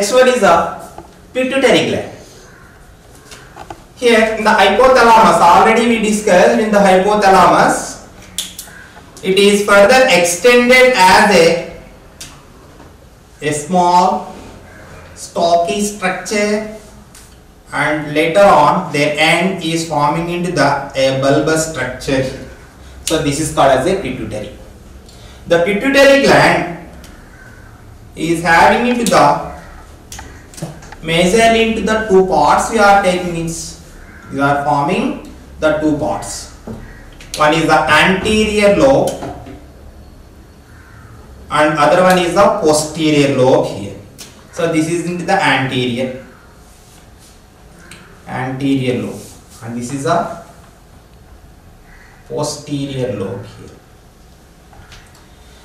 Next one is the pituitary gland. Here in the hypothalamus, already we discussed in the hypothalamus, it is further extended as a small stocky structure, and later on their end is forming into a bulbous structure. So this is called as a pituitary. The pituitary gland is having into the majorly into the two parts we are taking it. We are forming the two parts. One is the anterior lobe and other one is the posterior lobe here. So this is into the anterior lobe, and this is a posterior lobe here.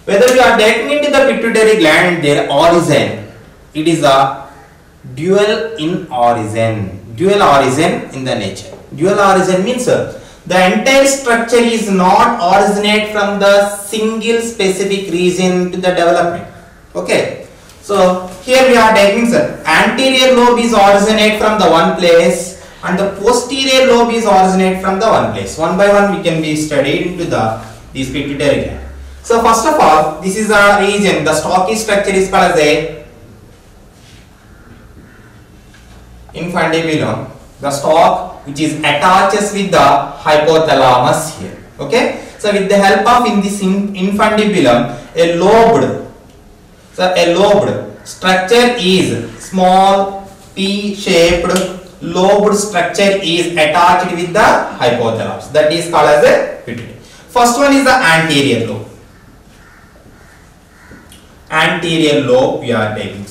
Whether we are taking into the pituitary gland, their origin, it is a dual in origin. Dual origin in the nature. Dual origin means the entire structure is not originate from the single specific region to the development. Okay. So here we are taking anterior lobe is originate from the one place and the posterior lobe is originate from the one place. One by one we can be studied into this pituitary gland. So first of all, this is a region, the stocky structure is called as a infundibulum, the stalk which is attaches with the hypothalamus here. Okay, so with the help of in this infundibulum, a lobed structure is small P-shaped lobed structure is attached with the hypothalamus. That is called as a pituitary. First one is the anterior lobe. Anterior lobe we are taking.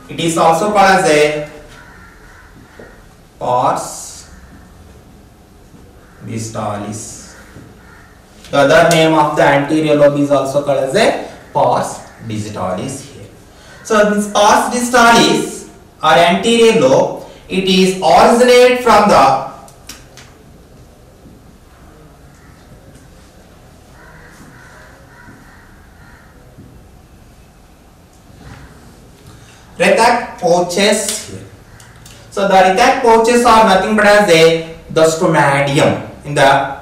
It is also called as a pars distalis. The other name of the anterior lobe is also called as a pars digitalis here. So this pars distalis or anterior lobe, it is originate from the rethak pouches here. So the rethak pouches are nothing but as the stomatium in the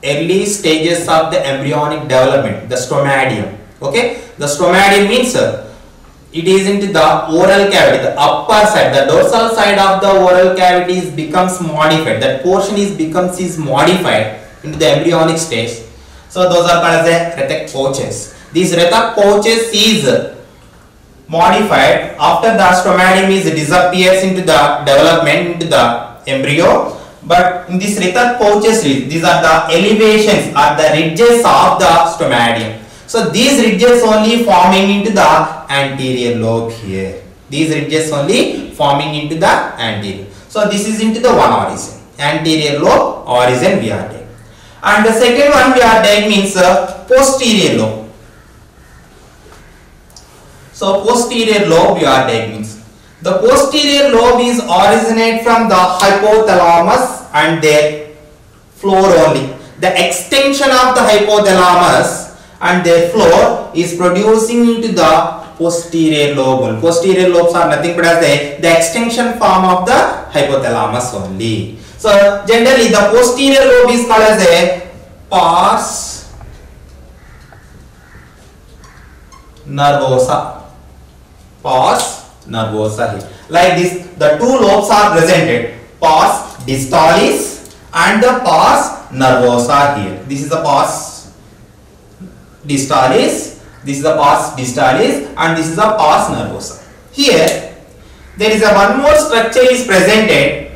early stages of the embryonic development. The stomatium. Okay, the stomatium means it is into the oral cavity, the upper side, the dorsal side of the oral cavity becomes modified. That portion is modified into the embryonic stage. So those are called as rethak pouches. These rethak pouches is modified after the stomatium is disappears into the development into the embryo. But in this rethak pouches, these are the elevations or the ridges of the stomatium. So these ridges only forming into the anterior lobe here. These ridges only forming into the anterior. So this is into the one origin. Anterior lobe origin we are taking. And the second one we are taking means posterior lobe. So posterior lobe we are taking. The posterior lobe is originate from the hypothalamus and their floor only. The extension of the hypothalamus and their floor is producing into the posterior lobe. Posterior lobes are nothing but as the extension form of the hypothalamus only. So generally the posterior lobe is called as a pars nervosa. Pars nervosa here. Like this, the two lobes are presented, pars distalis and the pars nervosa here. This is the pars distalis, this is the pars distalis and this is the pars nervosa. Here there is a one more structure is presented.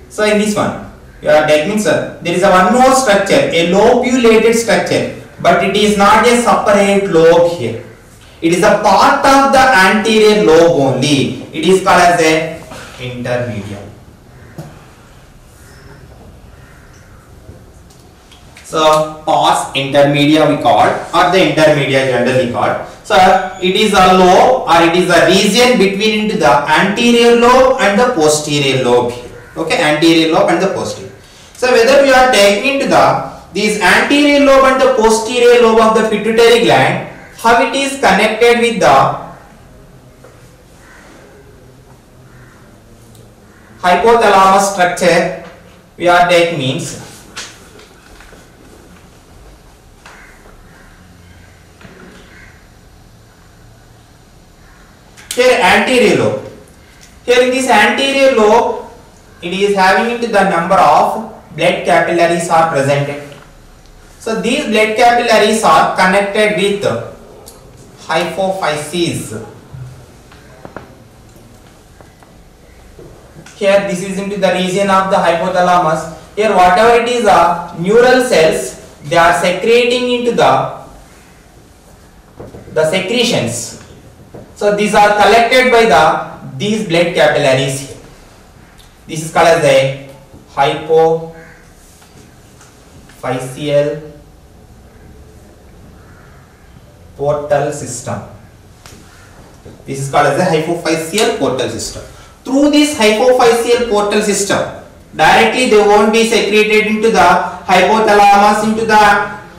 So in this one you are taking, sir, there is a one more structure, a lobulated structure, but it is not a separate lobe here. It is a part of the anterior lobe only. It is called as a intermedium. So pars intermedia we call, or the intermedia generally called. So it is a lobe or it is a region between into the anterior lobe and the posterior lobe here. Okay, anterior lobe and the posterior. So whether we are taking into this anterior lobe and the posterior lobe of the pituitary gland, how it is connected with the hypothalamus structure we are taking means here anterior lobe. Here in this anterior lobe, it is having into the number of blood capillaries are presented. So these blood capillaries are connected with hypophyses. Here this is into the region of the hypothalamus. Here whatever it is neural cells, they are secreting into the secretions. So these are collected by these blood capillaries here. This is called as a hypophyseal portal system. This is called as the hypophyseal portal system. Through this hypophyseal portal system, directly they won't be secreted into the hypothalamus, into the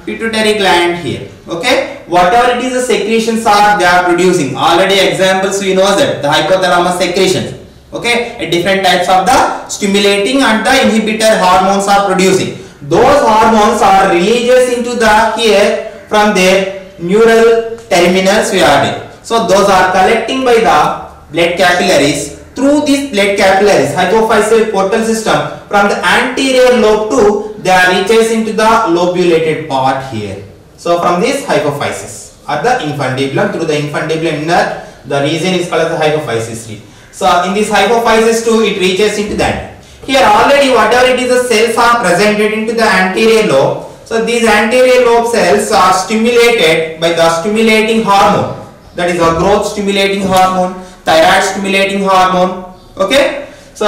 pituitary gland here. Okay, whatever it is the secretions are they are producing. Already examples we know that the hypothalamus secretions. Okay, different types of the stimulating and the inhibitor hormones are producing. Those hormones are released into the here from their neural terminals we are there. So those are collecting by the blood capillaries. Through these blood capillaries, hypophyseal portal system, from the anterior lobe to they are reaches into the lobulated part here. So from this hypophysis or the infundibulum, through the infundibulum inner, the region is called as the hypophysis. So in this hypophysis too, it reaches into that. Here already whatever it is the cells are presented into the anterior lobe. So these anterior lobe cells are stimulated by the stimulating hormone, that is a growth stimulating hormone, thyroid stimulating hormone. Okay, so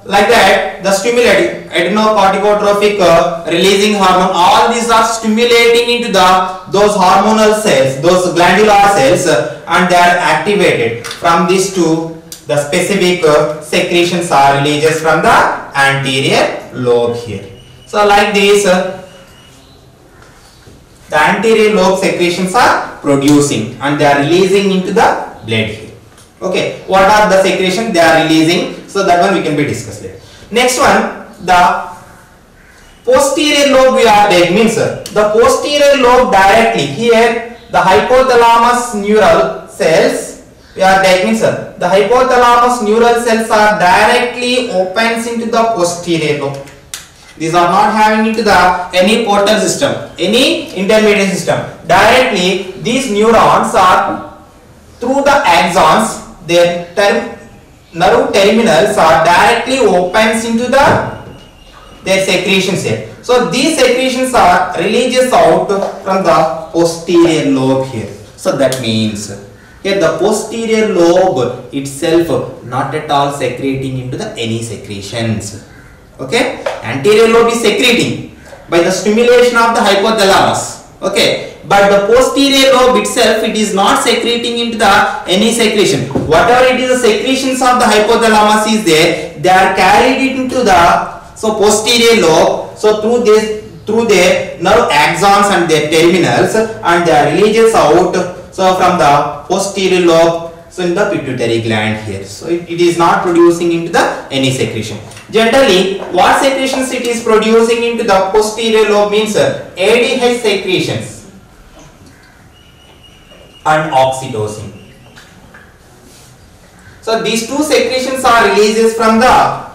like that the stimulating adrenocorticotropic releasing hormone, all these are stimulating into those hormonal cells, those glandular cells, and they are activated. From this to the specific secretions are released from the anterior lobe here. So like this the anterior lobe secretions are producing and they are releasing into the blood here. Okay, what are the secretions they are releasing? So that one we can be discussed later. Next one, the posterior lobe we are taking means the posterior lobe directly here the hypothalamus neural cells we are taking the hypothalamus neural cells are directly opens into the posterior lobe. These are not having into the any portal system, any intermediate system. Directly these neurons are through the axons, their nerve terminals are directly opens into their secretions here. So these secretions are released out from the posterior lobe here. So that means here the posterior lobe itself not at all secreting into the any secretions. Okay, anterior lobe is secreting by the stimulation of the hypothalamus. Okay, but the posterior lobe itself, it is not secreting into the any secretion. Whatever it is the secretions of the hypothalamus is there, they are carried into the posterior lobe. So through their nerve axons and their terminals, and they are released out. So from the posterior lobe, so in the pituitary gland here. So it is not producing into the any secretion. Generally, what secretions it is producing into the posterior lobe means ADH secretions and oxytocin. So these two secretions are releases from the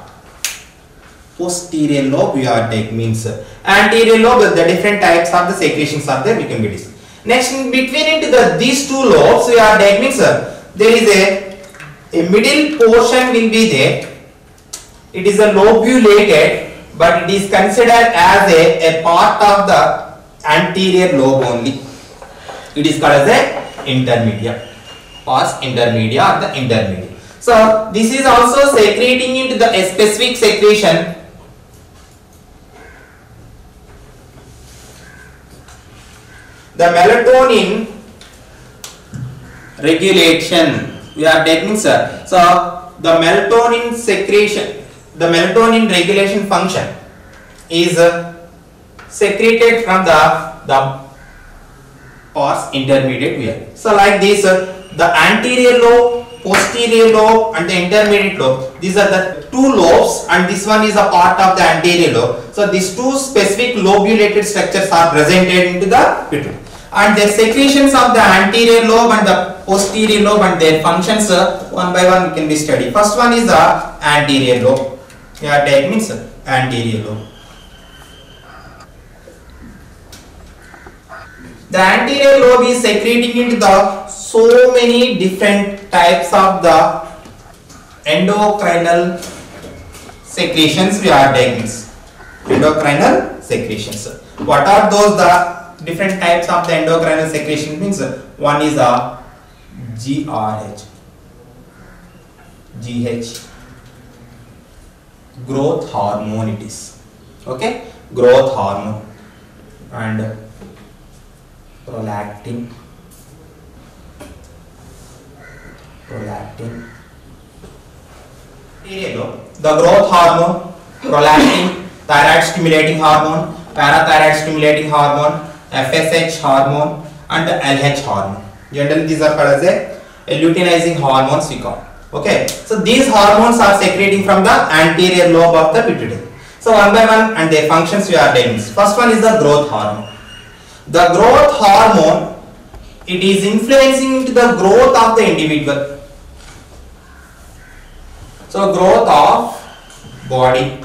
posterior lobe we are taking means anterior lobe, the different types of the secretions are there, we can get this. Next, in between into these two lobes we are taking means there is a middle portion will be there. It is a lobulated, but it is considered as a part of the anterior lobe only. It is called as a intermedia, pars intermedia or the intermediate. So this is also secreting into the specific secretion. The melatonin regulation we are taking sir. So the melatonin secretion, the melatonin regulation function is secreted from the pars intermediate here. So like this the anterior lobe posterior lobe and the intermediate lobe. These are the two lobes, and this one is a part of the anterior lobe. So these two specific lobulated structures are presented into the pituitary, and their secretions of the anterior lobe and the posterior lobe and their functions one by one can be studied. First one is the anterior lobe. Yeah, that means anterior lobe. The anterior lobe is secreting into the so many different types of the endocrinal secretions we are diagnosed. Endocrinal secretions. What are those? The different types of the endocrinal secretion means one is a GRH, GH, growth hormone it is. Okay, growth hormone, and prolactin, the growth hormone, prolactin, thyroid stimulating hormone, parathyroid stimulating hormone, FSH hormone, and the LH hormone. Generally these are called as a luteinizing hormones we call. Okay, so these hormones are secreting from the anterior lobe of the pituitary. So one by one and their functions we are taking. First one is the growth hormone. The growth hormone, it is influencing the growth of the individual. So growth of body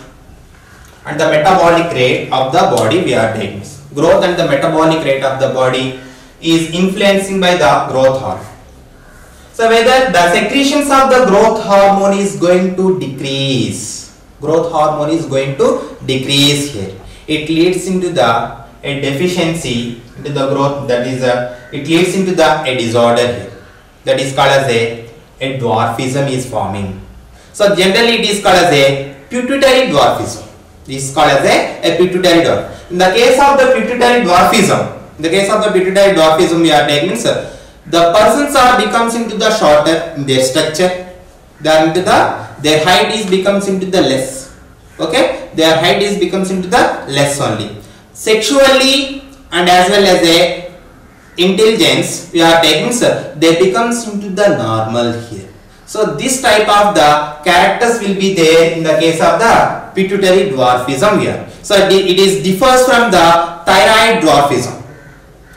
and the metabolic rate of the body we are taking. Growth and the metabolic rate of the body is influencing by the growth hormone. So whether the secretions of the growth hormone is going to decrease, growth hormone is going to decrease here. It leads into the a deficiency into the growth, that is it leads into the a disorder here, that is called as a dwarfism is forming. So generally it is called as a pituitary dwarfism. This is called as a pituitary dwarfism. In the case of the pituitary dwarfism, we are taking the persons are becomes into the shorter in their structure, their height is becomes into the less. Okay, their height is becomes into the less only. Sexually and as well as a intelligence we are taking, they becomes into the normal here. So this type of the characters will be there in the case of the pituitary dwarfism here. So it is differs from the thyroid dwarfism.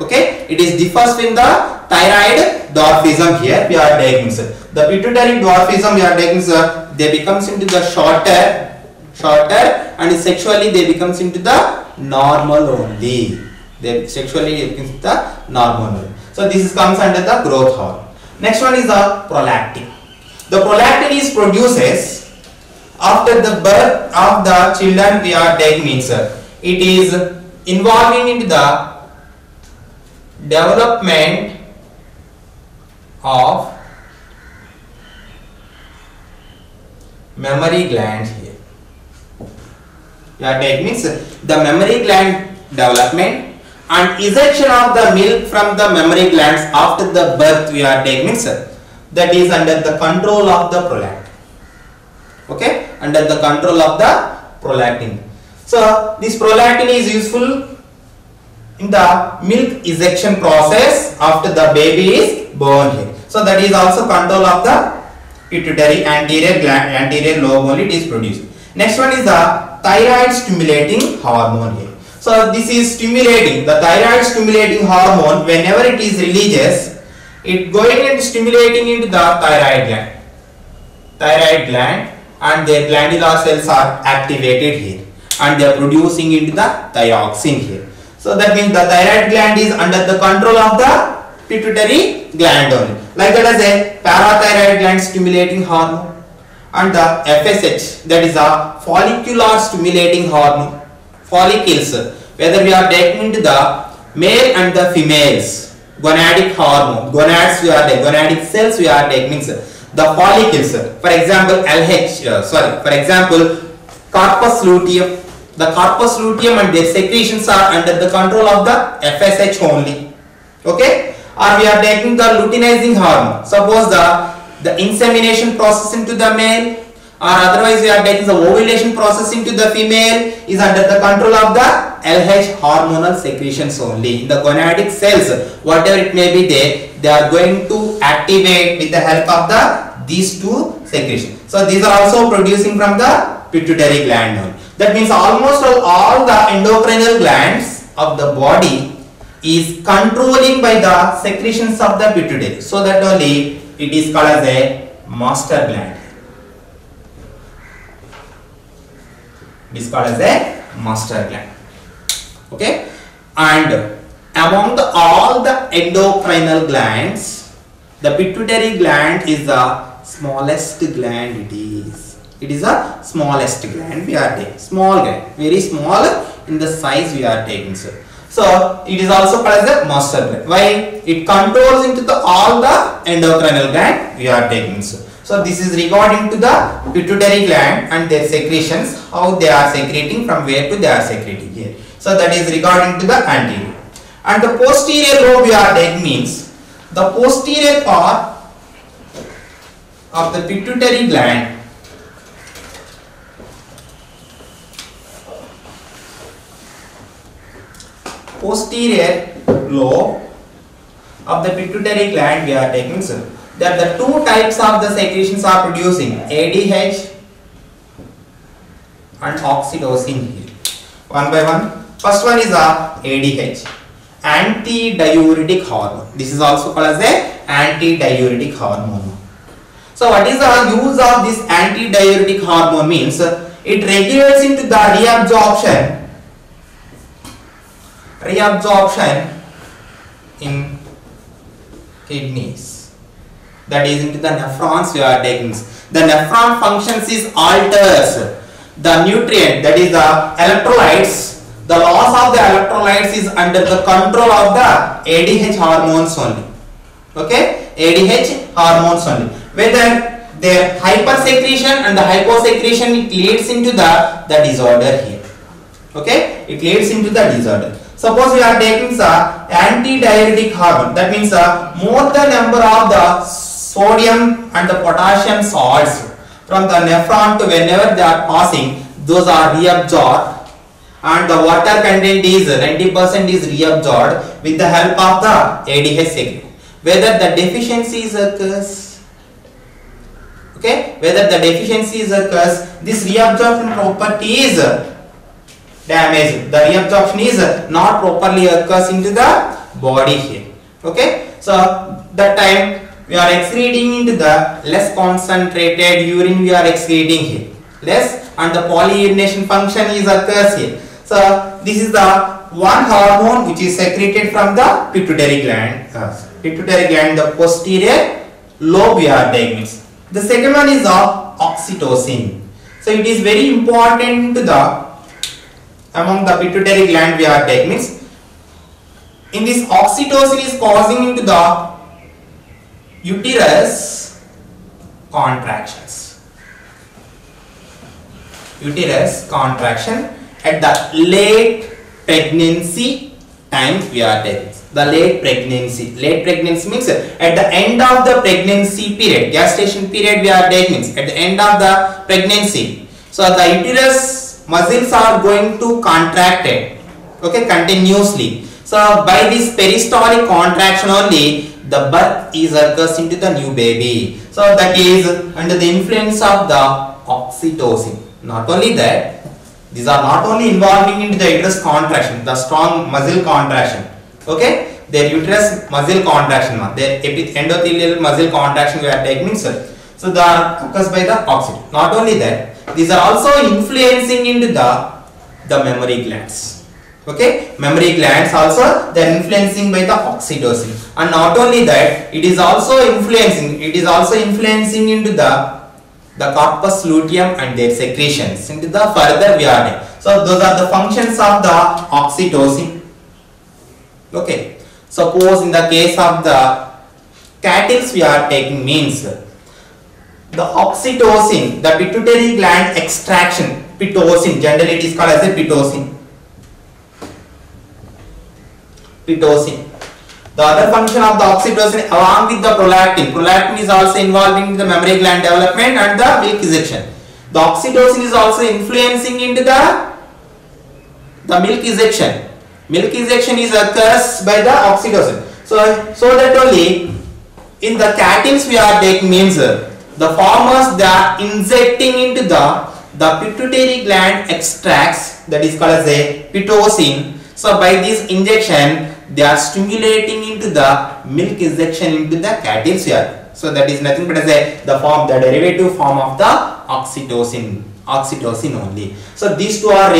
Okay, it is differs from the thyroid dwarfism here we are taking. The pituitary dwarfism we are taking, they becomes into the shorter, and sexually they becomes into the normal only. They sexually becomes the normal only. So this comes under the growth hormone. Next one is the prolactin. The prolactin is produces after the birth of the children we are taking, means it is involving into the development of mammary glands here. We are taking means the mammary gland development and ejection of the milk from the mammary glands after the birth we are taking means that is under the control of the prolactin. Okay, under the control of the prolactin. So this prolactin is useful in the milk ejection process after the baby is born here. So that is also control of the pituitary anterior gland, anterior lobe only it is produced. Next one is the thyroid stimulating hormone here. So this is stimulating the thyroid stimulating hormone. Whenever it is releases, it going and stimulating into the thyroid gland, and their glandular cells are activated here, and they are producing into the thyroxine here. So that means the thyroid gland is under the control of the pituitary gland only. Like that as a parathyroid gland stimulating hormone, and the FSH, that is a follicular stimulating hormone. Follicles, whether we are taking into the male and the females, gonadic hormone, gonads we are taking, gonadic cells we are taking, means the follicles. For example, for example, corpus luteum. The corpus luteum and their secretions are under the control of the FSH only. Okay, or we are taking the luteinizing hormone. Suppose the insemination process into the male, or otherwise we are taking the ovulation process into the female, is under the control of the LH hormonal secretions only. In the gonadic cells, whatever it may be there, they are going to activate with the help of the these two secretions. So these are also producing from the pituitary gland. That means almost all the endocrinal glands of the body is controlling by the secretions of the pituitary. So that only it is called as a master gland. It is called as a master gland. Okay, and among all the endocrinal glands, the pituitary gland is the smallest gland. It is a smallest gland we are taking. Small gland, very small in the size we are taking. So it is also called as a master gland. Why? It controls into all the endocrinal gland we are taking. So this is regarding to the pituitary gland and their secretions, how they are secreting, from where to they are secreting here. So that is regarding to the anterior. And the posterior lobe we are taking means the posterior part of the pituitary gland posterior lobe of the pituitary gland we are taking. So that the two types of the secretions are producing, ADH and oxytocin here. One by one. First one is a ADH, antidiuretic hormone. This is also called as a antidiuretic hormone. So what is the use of this antidiuretic hormone means? It regulates into the reabsorption in kidneys. That is into the nephrons we are taking. The nephron functions is alters the nutrient, that is the electrolytes. The loss of the electrolytes is under the control of the ADH hormones only. Okay, ADH hormones only. Whether their hypersecretion and the hyposecretion, it leads into the disorder here. Okay, it leads into the disorder. Suppose we are taking the antidiuretic hormone. That means more the number of the sodium and the potassium salts from the nephron to whenever they are passing, those are reabsorbed, and the water content is 90% is reabsorbed with the help of the ADH secretion. Whether the deficiencies occurs, okay, whether the deficiencies occurs, this reabsorption property is damaged. The reabsorption is not properly occurs into the body here. Okay, so that time we are excreting into the less concentrated urine we are excreting here, less, and the polyurination function is occurs here. So this is the one hormone which is secreted from the pituitary gland. The posterior lobe we are taking. The second one is the oxytocin. So it is very important to the among the pituitary gland we are taking. In this, oxytocin is causing into the uterus contractions. Uterus contraction at the late pregnancy time we are taking. The late pregnancy. Late pregnancy means at the end of the pregnancy period, gestation period we are taking. At the end of the pregnancy. So the uterus muscles are going to contract it, okay, continuously. So by this peristaltic contraction only, the birth is occurs into the new baby. So that is under the influence of the oxytocin. Not only that, these are not only involving into the uterus contraction, the strong muscle contraction, okay, their uterus muscle contraction, their endothelial muscle contraction we are taking. So they are occurs by the oxytocin. Not only that, these are also influencing into the memory glands. Okay, memory glands also they are influencing by the oxytocin, and not only that, it is also influencing into the corpus luteum and their secretions into the further we are doing. So those are the functions of the oxytocin. Okay, suppose in the case of the cattles we are taking means the oxytocin, the pituitary gland extraction, pitocin, generally it is called as a pitocin. The other function of the oxytocin along with the prolactin. Prolactin is also involving the mammary gland development and the milk ejection. The oxytocin is also influencing into the milk ejection. Milk ejection is occurs by the oxytocin. So that only in the cattles we are taking means the the farmers, they are injecting into the pituitary gland extracts, that is called as a pitocin. So by this injection, they are stimulating into the milk injection into the cattle's here. So that is nothing but as the derivative form of the oxytocin only. So these two are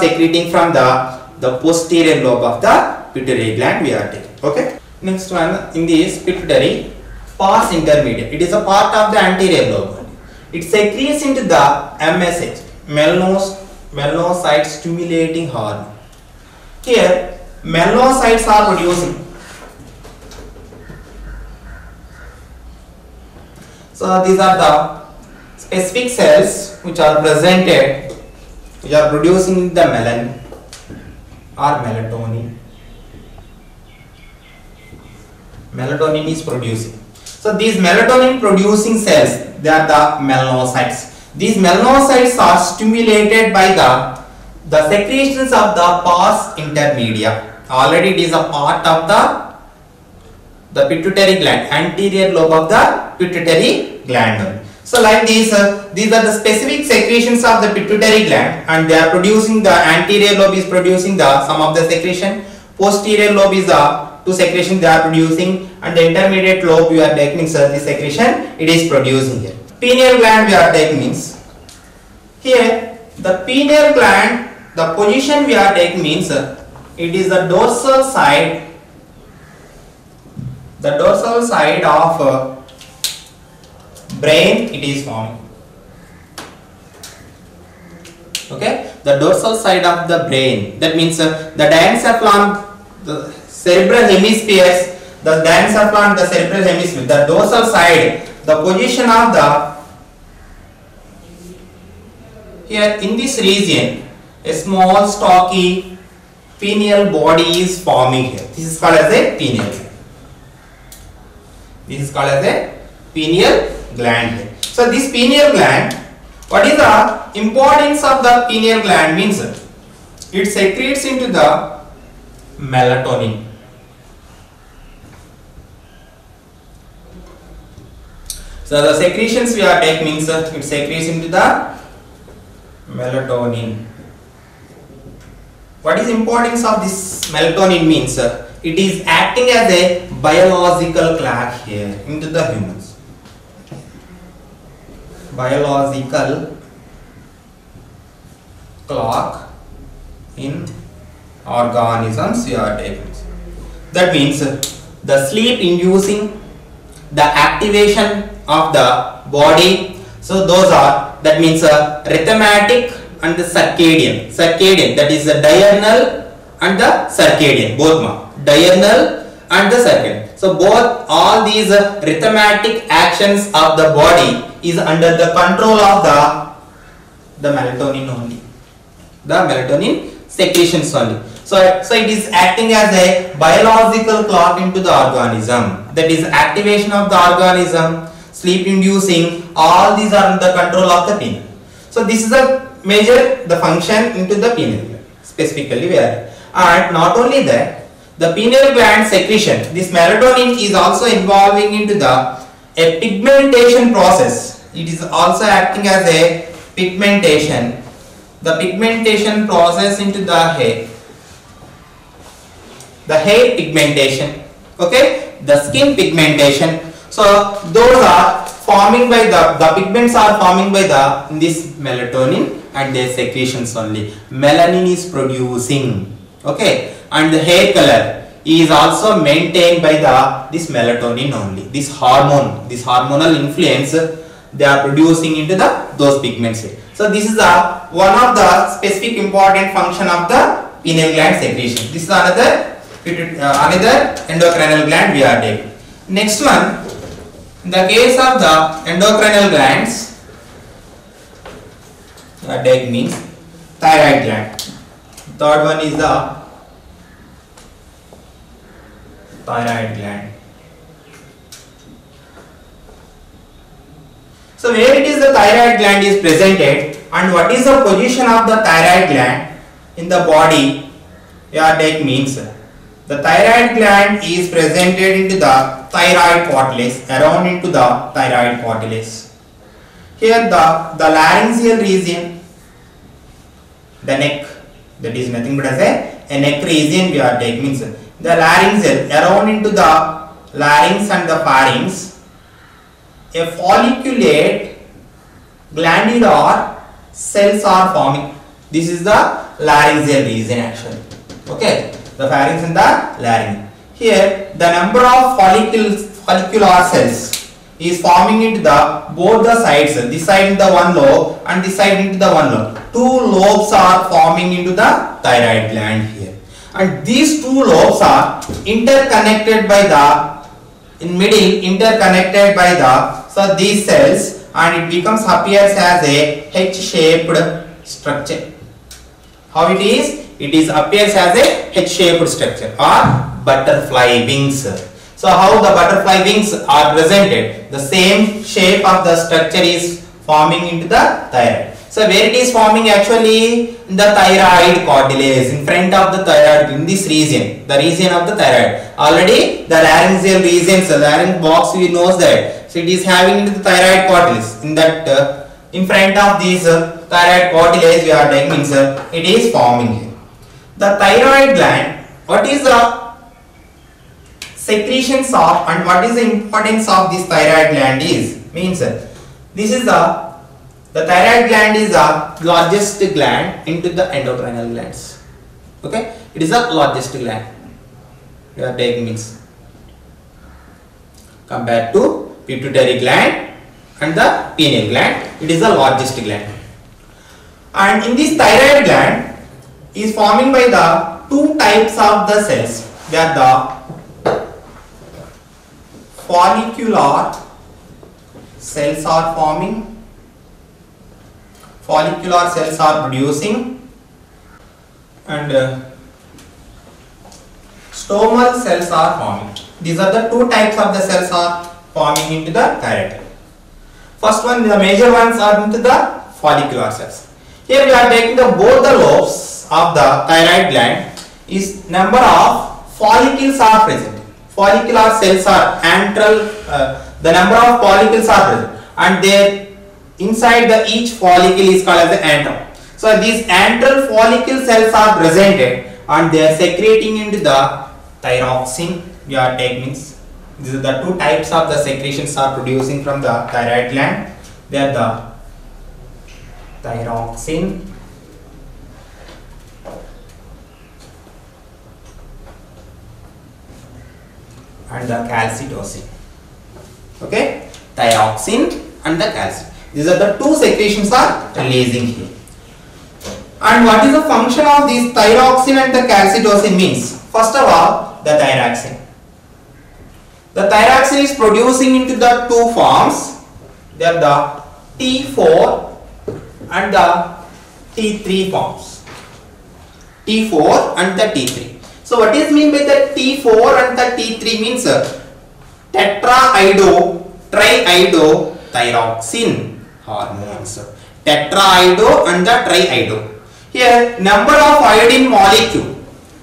secreting from the posterior lobe of the pituitary gland we are taking. Okay. Next one, in this pituitary pars intermedia. It is a part of the anterior lobe. It secretes into the MSH, melanocyte stimulating hormone. Here, melanocytes are producing. So these are the specific cells which are presented, which are producing the melanin or melatonin. Melatonin is producing. So these melatonin producing cells, they are the melanocytes. These melanocytes are stimulated by the secretions of the pars intermedia. Already it is a part of the pituitary gland, anterior lobe of the pituitary gland. So like these are the specific secretions of the pituitary gland, and they are producing, the anterior lobe is producing some of the secretion, posterior lobe is the two secretion they are producing, and the intermediate lobe we are taking the secretion it is producing here. Pineal gland we are taking means, here the pineal gland, the position we are taking means it is the dorsal side of brain it is forming. Okay, the dorsal side of the brain, that means the diencephalon, the cerebral hemispheres, the diencephalon, the cerebral hemisphere, the dorsal side, the position of the, here in this region a small stocky pineal body is forming here. This is called as a pineal gland. This is called as a pineal gland. So this pineal gland, what is the importance of the pineal gland means it secretes into the melatonin. So the secretions we are taking means it secretes into the melatonin. What is importance of this melatonin means it is acting as a biological clock here into the humans. Biological clock in organisms we are taking. That means the sleep inducing, the activation of the body. So those are, that means rhythmatic and the circadian. Circadian, that is the diurnal and the circadian, both diurnal and the circadian. So both all these rhythmatic actions of the body is under the control of the melatonin only. The melatonin secretions only. So it is acting as a biological clock into the organism. That is activation of the organism, sleep inducing, all these are under the control of the pineal. So this is a measure the function into the pineal gland specifically where, and not only that, the pineal gland secretion, this melatonin is also involving into a pigmentation process. It is also acting as a pigmentation. The pigmentation process into the hair. The hair pigmentation, okay, the skin pigmentation. So those are forming by the pigments are forming by this melatonin and their secretions only. Melanin is producing, okay, and the hair color is also maintained by this melatonin only. This hormone, this hormonal influence they are producing into those pigments here. So this is one of the specific important function of the pineal gland secretion. This is another endocrinal gland we are taking. Next one, in the case of the endocrinal glands, we are taking means thyroid gland. Third one is the thyroid gland. So where it is the thyroid gland is presented and what is the position of the thyroid gland in the body, we are taking means the thyroid gland is presented into the thyroid cartilage, around into the thyroid cartilage. Here the laryngeal region, the neck, that is nothing but as a neck region we are taking, means the laryngeal, around into the larynx and the pharynx, a folliculate glandular cells are forming. This is the laryngeal region actually. Okay, the pharynx and the larynx. Here the number of follicular cells is forming into the both the sides, this side in the one lobe and this side into the one lobe. Two lobes are forming into the thyroid gland here, and these two lobes are interconnected by the, in middle interconnected by the, so these cells, and it appears as a H-shaped structure. How it is? It is appears as a H-shaped structure or butterfly wings. So how the butterfly wings are presented? The same shape of the structure is forming into the thyroid. So where it is forming actually? In the thyroid cartilage, in front of the thyroid, in this region, the region of the thyroid. Already the laryngeal regions, the larynx box we knows that. So it is having into the thyroid cartilage. In that, in front of this thyroid cartilage we are taking, means it is forming here. The thyroid gland, what is the secretions of and what is the importance of this thyroid gland is, means this is the thyroid gland is the largest gland into the endocrinal glands. Okay, it is the largest gland we are taking, means compared to pituitary gland and the pineal gland, it is the largest gland. And in this thyroid gland is forming by the two types of the cells. They are the follicular cells are forming, follicular cells are producing, and stomal cells are forming. These are the two types of the cells are forming into the thyroid. First one, the major ones are into the follicular cells. Here we are taking the both the lobes of the thyroid gland, is number of follicles are present. Follicular cells are antral, the number of follicles are present, and their inside the each follicle is called as the antrum. So these antral follicle cells are presented and they are secreting into the thyroxine we are taking. These are the two types of the secretions are producing from the thyroid gland. They are the thyroxine and the calcitonin. Okay, thyroxine and the calcitonin. These are the two secretions are releasing here. And what is the function of these thyroxine and the calcitonin means? First of all, the thyroxine. The thyroxine is producing into the two forms. They are the T4 and the T3 forms. T4 and the T3. So what is mean by the T4 and the T3 means tetraiodothyroxine hormones. Tetraiodo and the triiodo. Here number of iodine molecule.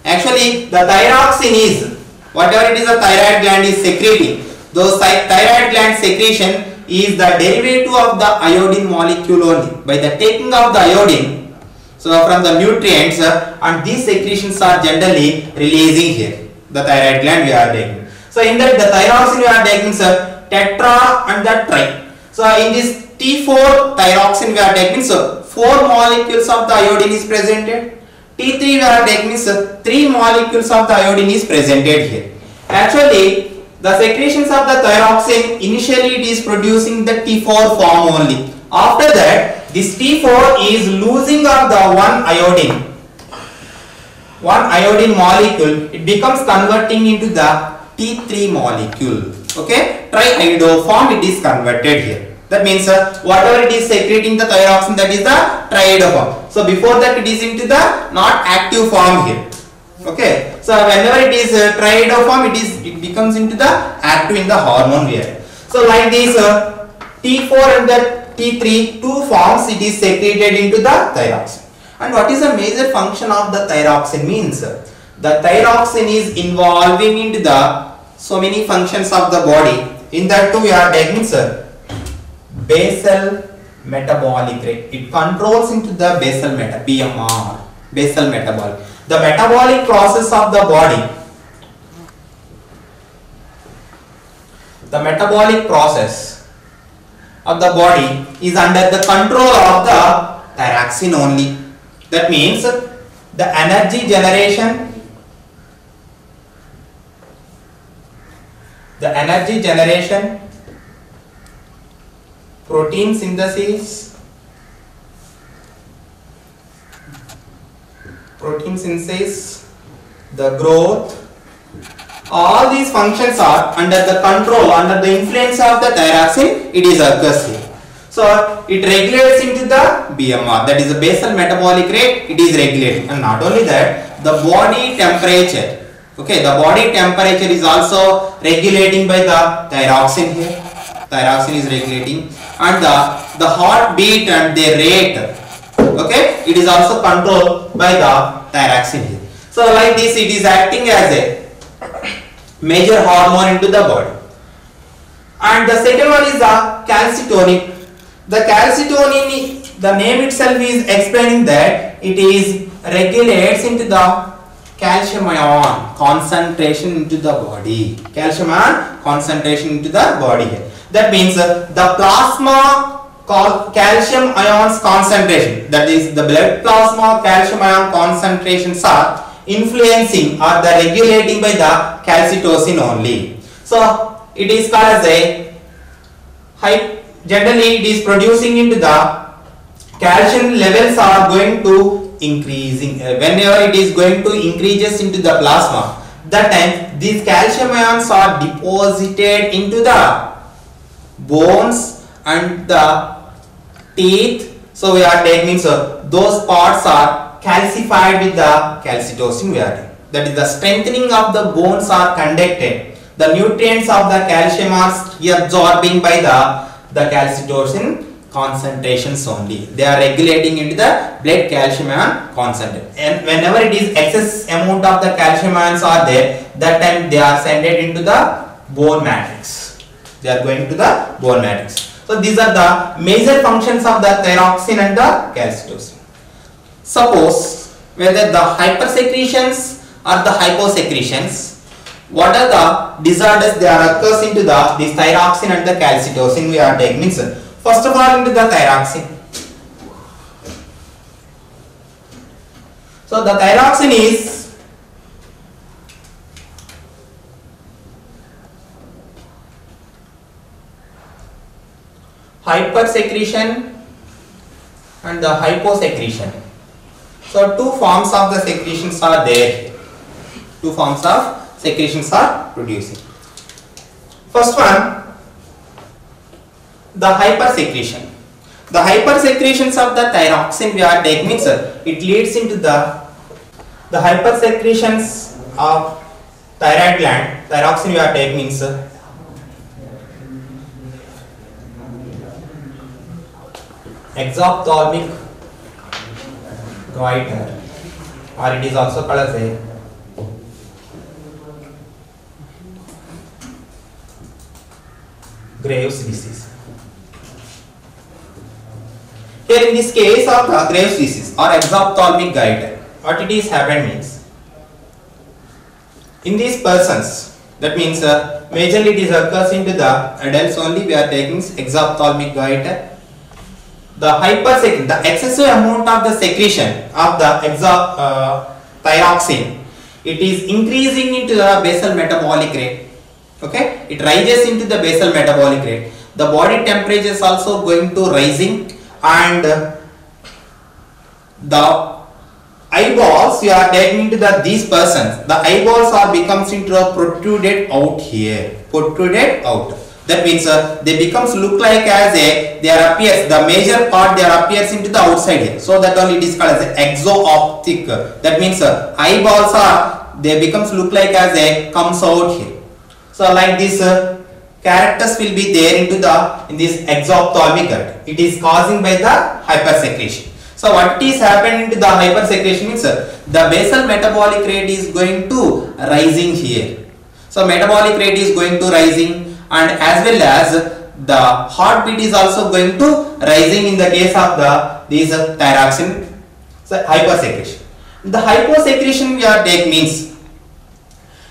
Actually the thyroxine is whatever it is the thyroid gland is secreting. Those thyroid gland secretion is the derivative of the iodine molecule only. By the taking of the iodine, so from the nutrients, and these secretions are generally releasing here. The thyroid gland we are taking. So in that the thyroxine we are taking tetra and the tri. So in this T4 thyroxine we are taking 4 molecules of the iodine is presented. T3 we are taking 3 molecules of the iodine is presented here. Actually the secretions of the thyroxine, initially it is producing the T4 form only. After that this T4 is losing of the one iodine molecule, it becomes converting into the T3 molecule. Okay, triiodo form it is converted here. That means whatever it is secreting the thyroxine, that is the triiodo form. So before that it is into the not active form here. Okay, so whenever it is triiodo form, it becomes into the active in the hormone here. So like this T4 and the T3 two forms it is secreted into the thyroxine. And what is the major function of the thyroxine means? The thyroxine is involving into the so many functions of the body. In that too we are taking, sir, basal metabolic rate. It controls into the basal BMR, basal metabolic. The metabolic process of the body. The metabolic process of the body is under the control of the thyroxine only. That means the energy generation, protein synthesis, the growth, all these functions are under the control, under the influence of the thyroxine, it is occurs here. So it regulates into the BMR, that is the basal metabolic rate, it is regulating. And not only that, the body temperature, okay, the body temperature is also regulating by the thyroxine here. Thyroxine is regulating, and the heartbeat and the rate, okay, it is also controlled by the thyroxine here. So like this, it is acting as a major hormone into the body. And the second one is the calcitonin. The calcitonin, the name itself is explaining that it is regulates into the calcium ion concentration into the body. Calcium ion concentration into the body here. That means the plasma calcium ions concentration, that is the blood plasma calcium ion concentrations are influencing or the regulating by the calcitonin only. So it is called as a generally it is producing into the calcium levels are going to increasing whenever it is going to increases into the plasma, that time these calcium ions are deposited into the bones and the teeth. So we are taking, so those parts are calcified with the calcitonin we are taking. That is the strengthening of the bones are conducted. The nutrients of the calcium are absorbing by the calcitonin concentrations only. They are regulating into the blood calcium ion concentration. And whenever it is excess amount of the calcium ions are there, that time they are sent into the bone matrix. They are going to the bone matrix. So these are the major functions of the thyroxine and the calcitonin. Suppose whether the hypersecretions or the hyposecretions, what are the disorders they are occurs into the this thyroxine and the calcitonin we are taking. First of all, into the thyroxine. So the thyroxine is hypersecretion and the hyposecretion. So two forms of the secretions are there. Two forms of secretions are producing. First one, the hypersecretion. The hypersecretions of the thyroxine we are taking, it leads into the hypersecretions of thyroid gland. Thyroxine we are taking means exophthalmic goiter, or it is also called as a Graves' disease. Here in this case of the Graves' disease or exophthalmic goiter, what it is happened means, in these persons, that means majorly it is occurs into the adults only, we are taking exophthalmic goiter. The hypersecretion, the excessive amount of the secretion of the thyroxine, it is increasing into the basal metabolic rate. Okay, it rises into the basal metabolic rate. The body temperature is also going to rising, and the eyeballs we are taking into these persons, the eyeballs are becomes into a protruded out here, protruded out. That means they becomes look like as a, there appears, the major part there appears into the outside here. So that only it is called as exo-optic. That means eyeballs are, they becomes look like as a comes out here. So like this characters will be there into in this exophthalmic goiter. It is causing by the hypersecretion. So what is happening to the hypersecretion means the basal metabolic rate is going to rising here. So metabolic rate is going to rising, and as well as the heartbeat is also going to rising in the case of these thyroxine hypersecretion. The hyposecretion we are take means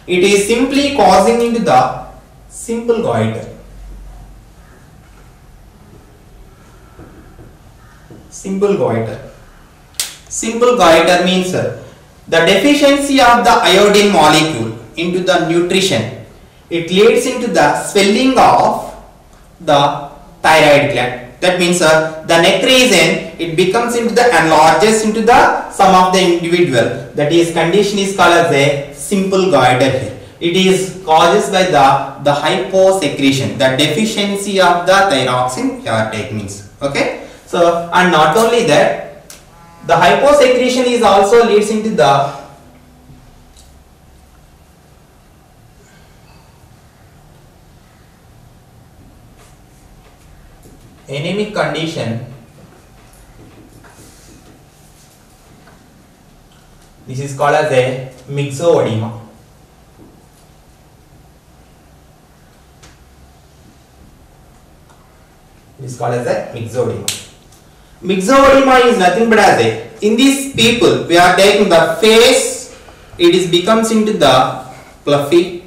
it is simply causing into the simple goiter. Simple goiter. Simple goiter means the deficiency of the iodine molecule into the nutrition. It leads into the swelling of the thyroid gland. That means the neck region, it becomes into the enlarges into the some of the individual. That is condition is called as a simple goiter here. It is causes by the hyposecretion, the deficiency of the thyroxine take means. Okay. So and not only that, the hyposecretion is also leads into the anemic condition. This is called as a myxoedema. It is called as a myxoedema. Myxoedema is nothing but as a, in these people we are taking the face, it is becomes into the fluffy.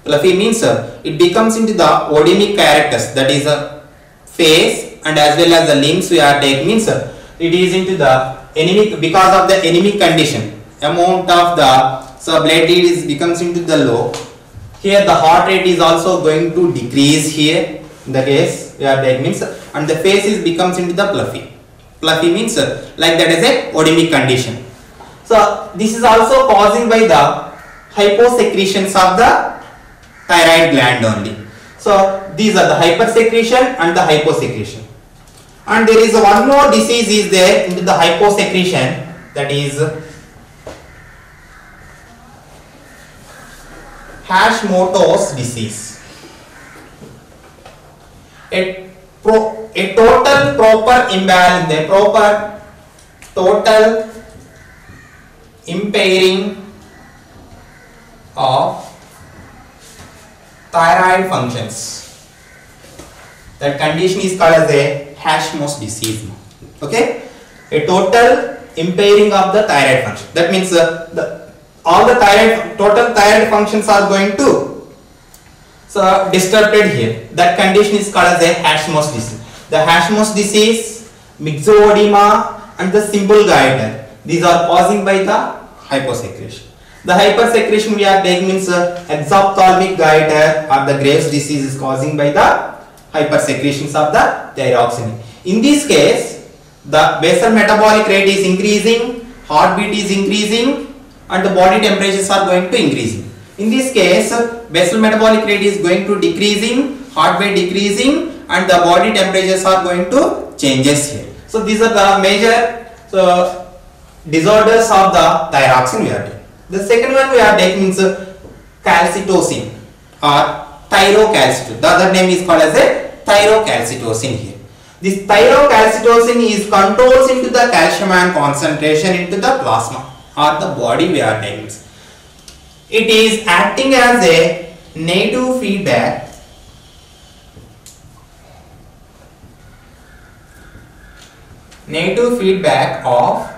Fluffy means it becomes into the odemic characters, that is a face and as well as the limbs we are taking means it is into the anemic because of the anemic condition. Amount of the blood is becomes into the low. Here the heart rate is also going to decrease here in the case we are taking means, and the face is becomes into the fluffy. Fluffy means like that is a odemic condition. So this is also causing by the hyposecretions of the thyroid gland only. So these are the hypersecretion and the hyposecretion. And there is one more disease is there into the hyposecretion, that is Hashimoto's disease. A total proper imbalance, total impairing of thyroid functions. That condition is called as a Hashimoto's disease. Okay, a total impairing of the thyroid function. That means all the total thyroid functions are going to disturbed here. That condition is called as a Hashimoto's disease. The Hashimoto's disease, myxoedema, and the simple goiter. These are causing by the hyposecretion. The hypersecretion we are taking means exophthalmic goiter or the Graves' disease is causing by the hypersecretions of the thyroxine. In this case, the basal metabolic rate is increasing, heartbeat is increasing, and the body temperatures are going to increasing. In this case, basal metabolic rate is going to decreasing, heartbeat decreasing, and the body temperatures are going to changes here. So these are the major disorders of the thyroxine we are taking. The second one we are taking is calcitonin or thyrocalcitonin. The other name is called as a thyrocalcitonin here. This thyrocalcitonin is controls into the calcium ion concentration into the plasma or the body we are taking. It is acting as a negative feedback of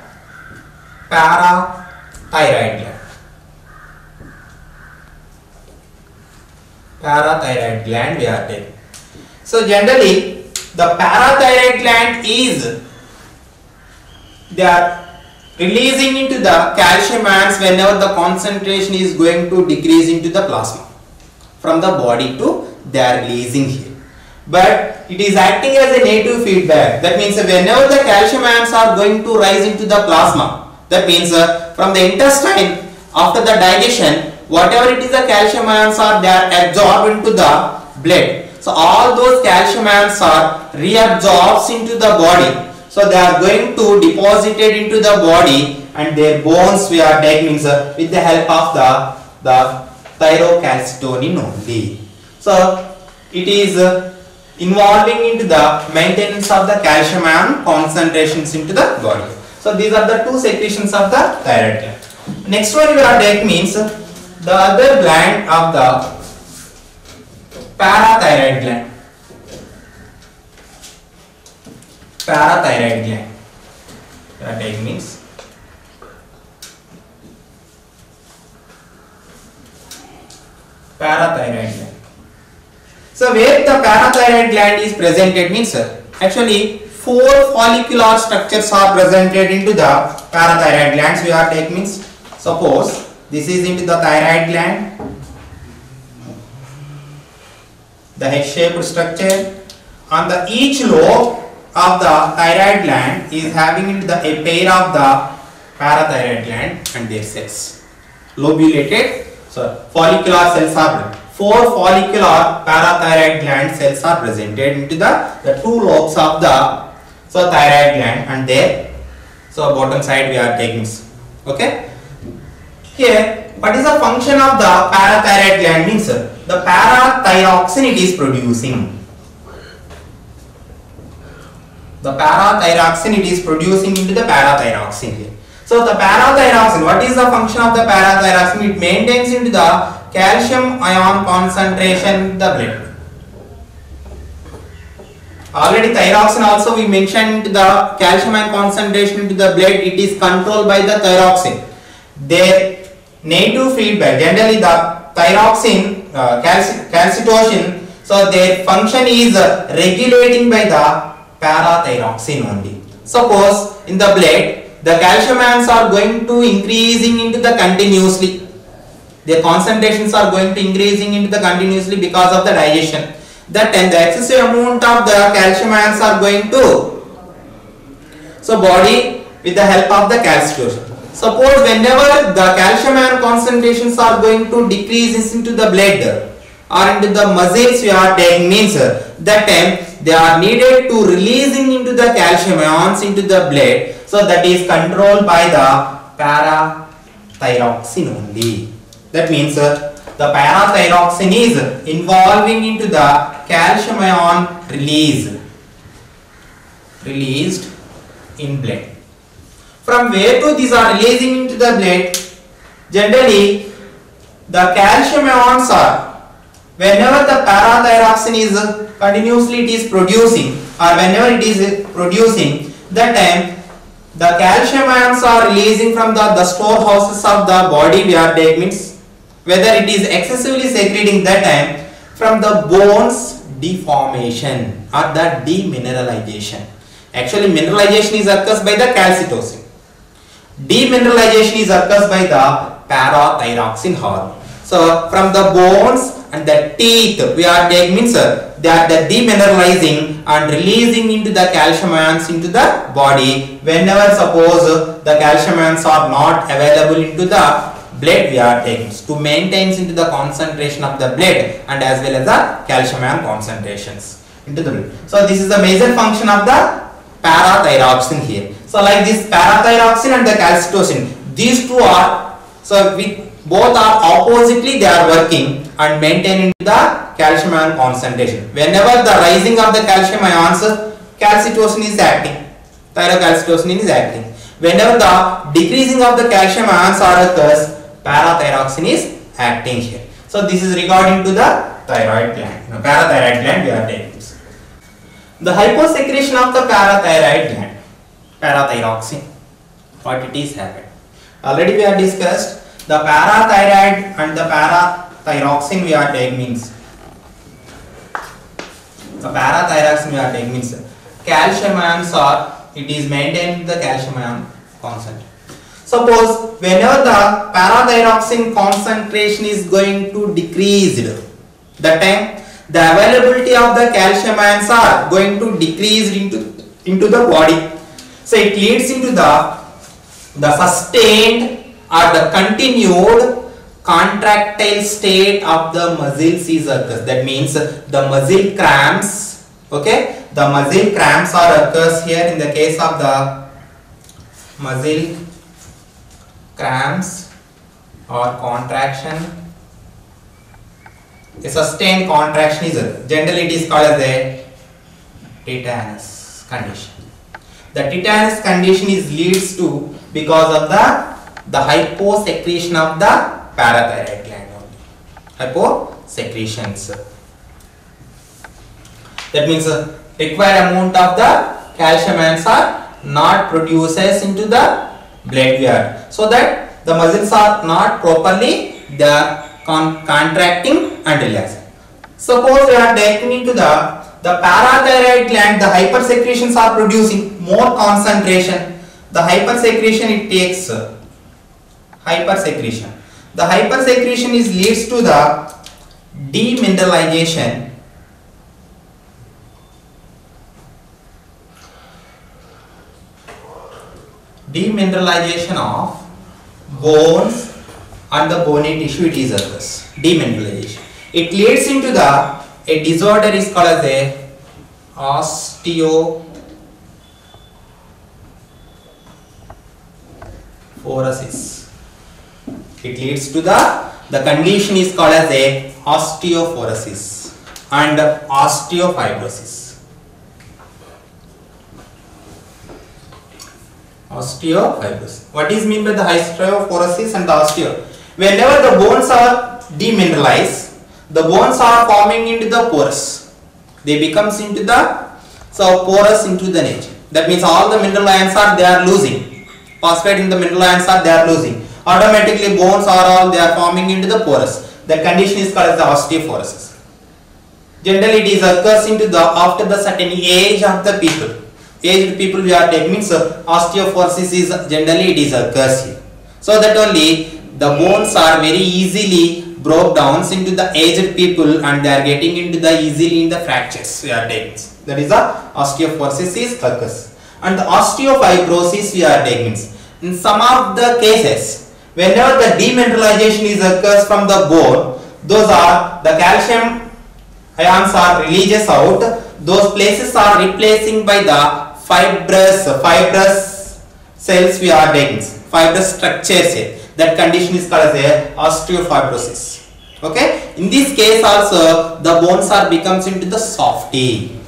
parathyroid gland. Parathyroid gland we are taking. So generally the parathyroid gland is, they are releasing into the calcium ions whenever the concentration is going to decrease into the plasma. From the body to they are releasing here. But it is acting as a negative feedback. That means whenever the calcium ions are going to rise into the plasma, that means from the intestine after the digestion, whatever it is the calcium ions are, they are absorbed into the blood. So all those calcium ions are reabsorbed into the body. So they are going to deposited into the body, and their bones we are taking with the help of the thyrocalcitonin only. So it is involving into the maintenance of the calcium ion concentrations into the body. So these are the two secretions of the thyroid gland. Next one we are taking means the other gland of the parathyroid gland. Parathyroid gland. That means parathyroid gland. So where the parathyroid gland is presented means actually four follicular structures are presented into the parathyroid glands. We are taking means suppose this is into the thyroid gland, the H-shaped structure. On the each lobe of the thyroid gland is having the a pair of the parathyroid gland and their cells. Lobulated, so follicular cells are four follicular parathyroid gland cells are presented into the two lobes of the thyroid gland and their bottom side we are taking. Okay. Here, what is the function of the parathyroid gland means the parathyroxine it is producing. The parathyroxine it is producing into the parathyroxine here. So the parathyroxine, what is the function of the parathyroxine? It maintains into the calcium ion concentration in the blood. Already thyroxine also we mentioned the calcium ion concentration into the blood, it is controlled by the thyroxine. Their native feedback, generally the thyroxine, calcitonin, so their function is regulating by the parathyroxine only. Suppose in the blood, the calcium ions are going to increasing into the continuously. Their concentrations are going to increasing into the continuously because of the digestion. That and the excessive amount of the calcium ions are going to body with the help of the calcitonin. Suppose whenever the calcium ion concentrations are going to decrease into the blood or into the muscles we are taking means that time they are needed to releasing into the calcium ions into the blood, so that is controlled by the parathyroxine only. That means the parathyroxine is involving into the calcium ion released in blood. From where to these are releasing into the blood? Generally, the calcium ions are, whenever the parathyroxine is continuously it is producing, or whenever it is producing, that time the calcium ions are releasing from the storehouses of the body we are taking, means whether it is excessively secreting that time from the bones deformation or the demineralization. Actually mineralization is occurs by the calcitonin. Demineralization is occurs by the parathyroxine hormone. So from the bones and the teeth we are taking means they are the demineralizing and releasing into the calcium ions into the body whenever suppose the calcium ions are not available into the blood we are taking to maintain into the concentration of the blood and as well as the calcium ion concentrations into the blood. So this is the major function of the parathyroxine here. So like this parathyroxine and the calcitonin, these two are, so with both are oppositely they are working and maintaining the calcium ion concentration. Whenever the rising of the calcium ions, calcitonin is acting, thyrocalcitonin is acting. Whenever the decreasing of the calcium ions are occurs, parathyroxine is acting here. So this is regarding to the thyroid gland. Parathyroid gland we are taking this. The hyposecretion of the parathyroid gland, parathyroxine, what it is happened. Already we have discussed the parathyroid and the parathyroxine we are taking means the parathyroxine we are taking means calcium ions are, it is maintaining the calcium ion concentration. Suppose whenever the parathyroxine concentration is going to decrease, that time the availability of the calcium ions are going to decrease into the body. So it leads into the sustained or the continued contractile state of the muscles is occurs. That means the muscle cramps. Okay, the muscle cramps are occurs here in the case of the muscle cramps or contraction. A sustained contraction is generally it is called as a tetanus condition. The tetanus condition is leads to because of the hyposecretion of the parathyroid gland. hyposecretions. That means required amount of the calcium ions are not produces into the blood yard, so that the muscles are not properly they are contracting and relaxing. Suppose we are taking into the parathyroid gland, the hypersecretions are producing more concentration. The hypersecretion it takes hypersecretion. The hypersecretion is leads to the demineralization. Demineralization of bones and the bony tissue, it is occurs. Demineralization. It leads into a disorder is called as a osteoporosis. It leads to the condition is called as a osteoporosis and osteofibrosis. Osteofibrosis. What is mean by the osteoporosis and the osteo? Whenever the bones are demineralized, the bones are forming into the pores. They becomes into the porous into the nature. That means all the mineral ions are they are losing. Phosphate in the mineral ions are they are losing. Automatically bones are all they are forming into the porous. The condition is called as the osteoporosis. Generally it is occurs into the after the certain age of the people. Aged people we are taking means osteoporosis is generally it is occurs here. So that only the bones are very easily broke down into the aged people and they are getting into the easily in the fractures we are taking. That is the osteoporosis is occurs. And the osteofibrosis we are taking. In some of the cases, whenever the demineralization is occurs from the bone, those are the calcium ions are releases out. Those places are replacing by the fibrous cells we are taking, fibrous structures here. That condition is called as a osteofibrosis. Okay, in this case also the bones are becomes into the softy.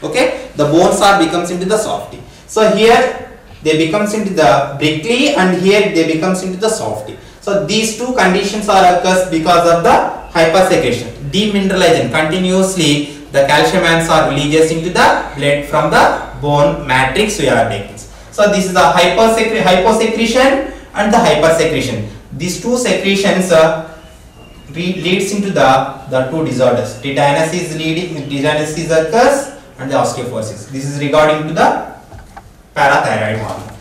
Okay, the bones are becomes into the softy. So here they becomes into the prickly and here they becomes into the softy. So these two conditions are occurs because of the hypersecretion, demineralization. Continuously the calcium ions are released into the blood from the bone matrix we are taking. So this is the hyposecretion and the hypersecretion. These two secretions leads into the two disorders. Tetanus is occurs and the osteoporosis. This is regarding to the parathyroid hormone.